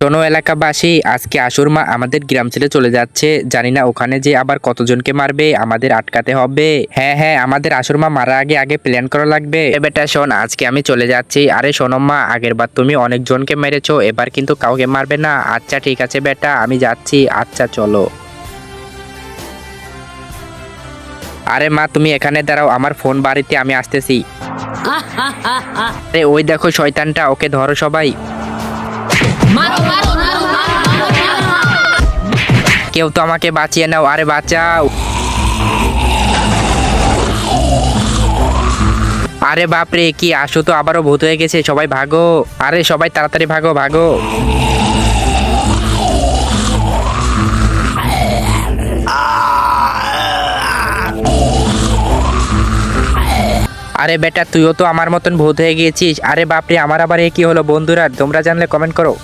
শোনো এলাকাবাসী, আজকে আশুর মা আমাদের গ্রাম ছেড়ে চলে যাচ্ছে। জানি না ওখানে যে আবার কতজনকে মারবে, আমাদের আটকাতে হবে। হ্যাঁ হ্যাঁ, আমাদের আশুর মা মারা আগে আগে প্ল্যান করা লাগবে। বেটা শোন, আজকে আমি চলে যাচ্ছি। আরে শোনো মা, আগের বার তুমি অনেকজনকে মেরেছো, এবার কিন্তু কাউকে মারবে না। আচ্ছা ঠিক আছে বেটা, আমি যাচ্ছি। আচ্ছা চলো। আরে মা তুমি এখানে দাঁড়াও, আমার ফোন বাড়িতে, আমি আসতেছি। আরে ওই দেখো শয়তানটা, ওকে ধরো সবাই। কেউ তো আমাকে বাঁচিয়ে নাও, আরে বাঁচাও। আরে বাপরে, কি আসো তো আবারও ভূত হয়ে গেছে, সবাই ভাগো। আরে সবাই তাড়াতাড়ি ভাগো ভাগো। আরে বেটা, তুইও তো আমার মতন ভূত হয়ে গিয়েছিস। আরে বাপরে, আমার আবার এ কি হলো? বন্ধুরা তোমরা জানলে কমেন্ট করো।